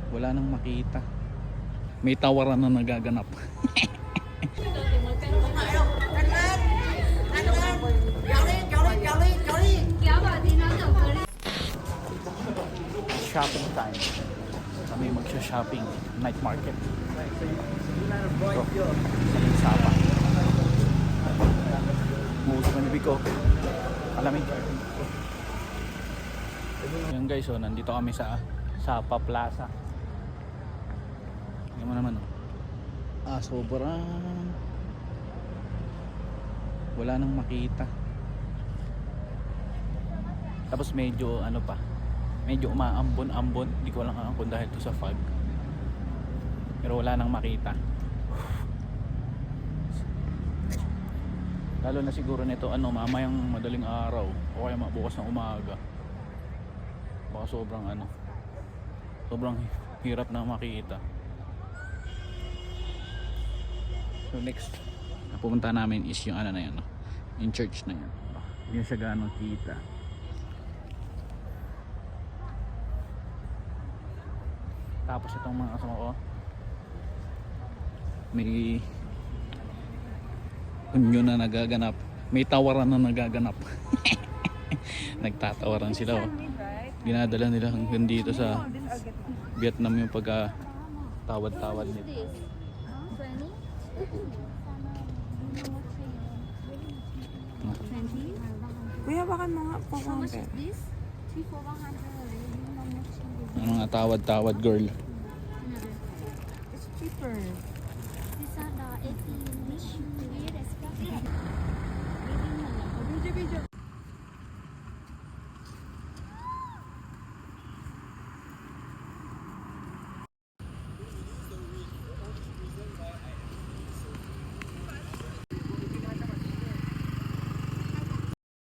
Wala nang makita. May tawaran na nagaganap. Shopping time. Kami magsha-shopping. Night market. So, Sapa. Muusok na nibig ko. Alamig. Yan guys, so nandito kami sa Sapa Plaza. Tingnan mo naman, oh. Sobrang wala nang makita. Tapos medyo ano pa, medyo umaambon-ambon. Hindi ko lang kung dahil to sa fog. Pero wala nang makita. Lalo na siguro nito mamayang madaling araw o kaya bukas ng umaga. Baka sobrang hirap na makita. So next na pupunta namin is yung na yan, yung church na yan. Hindi siya gaano kita. Tapos itong mga kasama ko, may unyo na nagaganap, may tawaran na nagaganap. Nagtatawaran sila, oh. Dinadala nila hanggang dito sa Vietnam yung pagka-tawad-tawad nila. Kuya, baka mga How much is pang this? 3 for 100. Ang mga tawad-tawad girl. It's cheaper. These are the 18 which we respect. Video.